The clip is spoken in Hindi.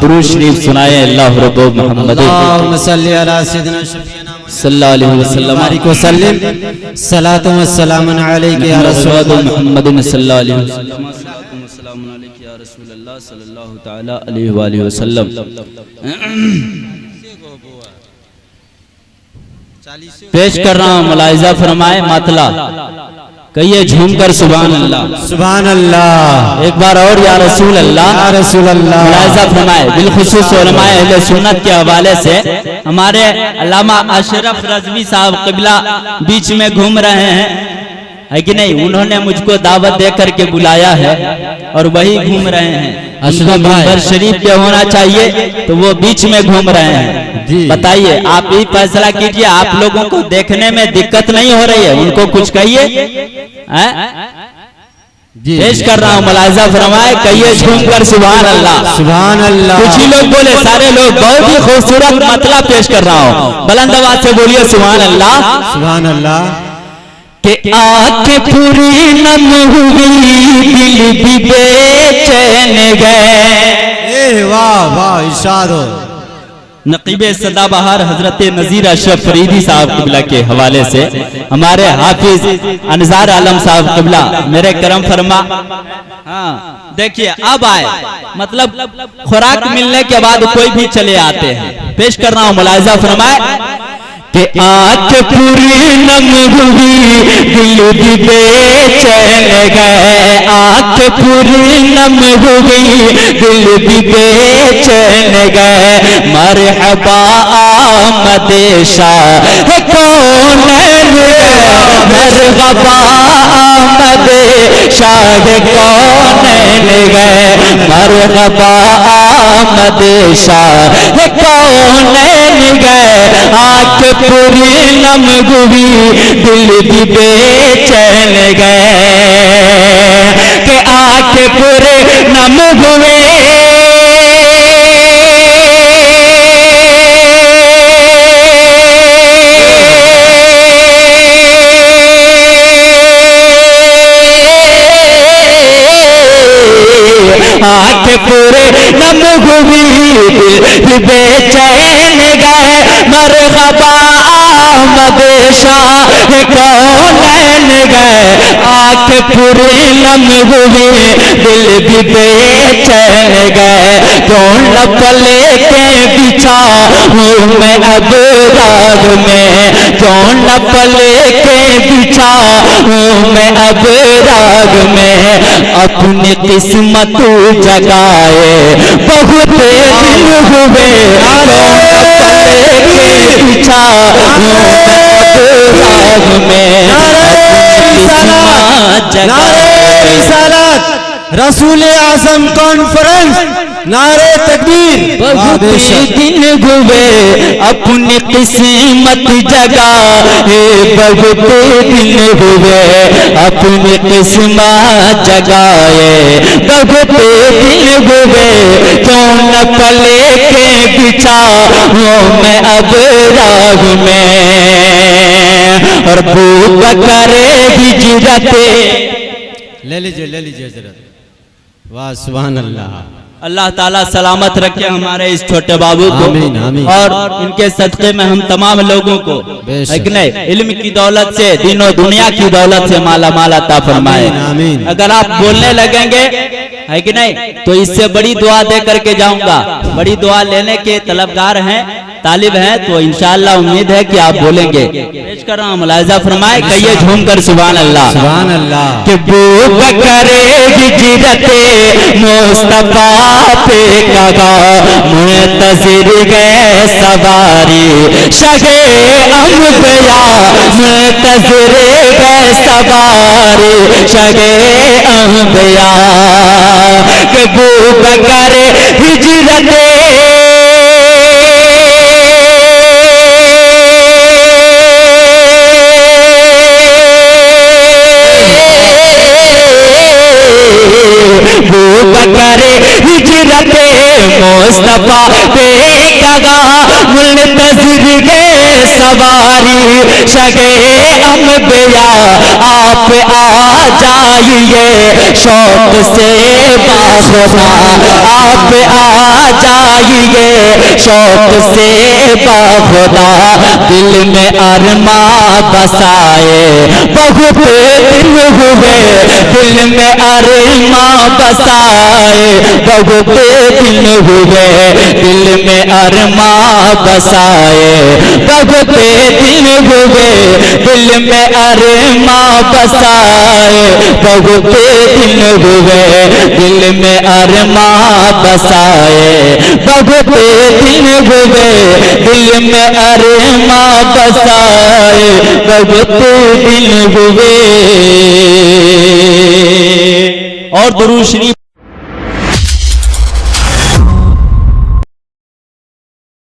दुरूद शरीफ सुनाए अल्लाह रब्बु मोहम्मद सल्लल्लाहु अलैहि वसल्लम को सल्लिम सलातो व सलामुन अलैका या रसूल मोहम्मद सल्लल्लाहु अलैहि वसल्लम सलामुन अलैका या रसूल अल्लाह सल्लल्लाहु तआला अलैहि वसल्लम। पेश कर रहा हूँ मुलाहिजा फरमाए मतला कहिए झूमकर सुभान अल्लाह सुभान अल्लाह। एक बार और या रसूल अल्लाह या रसूल अल्लाह। मुलाहिजा फरमाए बिलखुसूस उलमाए अहले सुन्नत के हवाले से हमारे अल्लामा अशरफ रज़वी साहब क़िबला बीच में घूम रहे हैं, है कि नहीं? उन्होंने मुझको दावत दे करके बुलाया है और वही घूम रहे हैं। अशरफ भाई शरीफ पे होना चाहिए तो वो बीच में घूम रहे हैं। बताइए, आप ही फैसला कीजिए। आप लोगों को देखने में दिक्कत नहीं हो रही है? उनको कुछ कहिए। पेश कर रहा हूँ मुलाहिजा फरमाए कहिए झूमकर सुभान अल्लाह सुभान अल्लाह। कुछ ही लोग बोले, सारे लोग। बहुत ही खूबसूरत मतलब पेश कर रहा हूँ, बुलंद आवाज से बोलिए सुभान अल्लाह सुभान अल्लाह। के आंखें पूरी नम हुई दिल भी बेचैन गए। वाह वाह इरशाद हो। नकीबे सदाबहार हजरत नजीर अशरफ फरीदी साहब क़िबला के हवाले से हमारे हाफिज अनसार आलम साहब क़िबला मेरे करम फरमा। हाँ देखिए, अब आए मतलब खुराक मिलने के बाद कोई भी चले आते हैं। पेश कर रहा हूँ मुलाहिजा फरमाए कि आंख पूरी नम हुई दिल भी बेचैन गए। आंख पूरी नम हुई दिल भी बेचैन गए। मरहबा आमद शाह कौनैन गए। मरहबा आमद शाह कौनैन गए। मरहबा आमद शाह कौनैन गए। आंख पूरी नम हुई दिल भी बेचैन गए। के आंख पूरे नम हुए आंख पूरे नम हुई दिल बेचैन गए। मरहबा आमद शाह कौनैन गए। आंख पूरी नम हुई दिल भी बेचैन गए। कौन पले के बिछा हूँ मैं अब राग में। कौन पले के बिछा हूँ मैं अब राग में। अपनी किस्मत जगाए बहुत दिन हुए। बिछा राग में रसूल आज़म कॉन्फ्रेंस नारे तकबीर। बहुत दिन हुए अपनी किस्मत जगाए। बहुत दिन हुए अपनी किस्मत जगाए। बहुत दिन हुए क्यों न पले के बिछा हूँ मैं अब राग में। और भूख करे हिजरत ले लीजिए जरा। वाह सुभान अल्लाह। अल्लाह ताला सलामत रखे हमारे इस छोटे बाबू को। आमीन, आमीन। और इनके सदक़े में हम तमाम लोगों को इल्म की दौलत से दीनों दुनिया की दौलत से माला माला अता फरमाए। अगर आप बोलने लगेंगे है कि नहीं तो इससे बड़ी दुआ दे करके जाऊंगा। बड़ी दुआ लेने के तलबगार हैं, तालिब हैं, तो इंशाअल्लाह उम्मीद है कि आप बोलेंगे। पेश कर रहा हूँ मुलाहिजा फरमाए कहिए झूमकर सुभान अल्लाह सुभान अल्लाह। कि भूख करे हिजरते मुस्तफा पे कगा मुंतज़िर गए सवारी शगे अंबिया। मुंतज़िर गए सवारी शगे अंबिया। कि भूख करे हिजरते करे हिजरत मुस्तफा पे कगा मुंतज़िर गए सवारी शगे अंबिया। आप आ जा जाइए शौक से बाखुदा, आप आ जाइए शौक से बाखुदा, दिल में अरमा बसाए बहुत दिन हुए, दिल में अरमा बसाए बहुत दिन हुए, दिल में अरमा बसाए बहुत दिन हुए, दिल में अरमा बसाए बहुत दिन हुए, दिल में अरमा बसाए बहुत दिन हुए, दिल में अरमा बसाए बहुत दिन हुए। और दुरूद शरीफ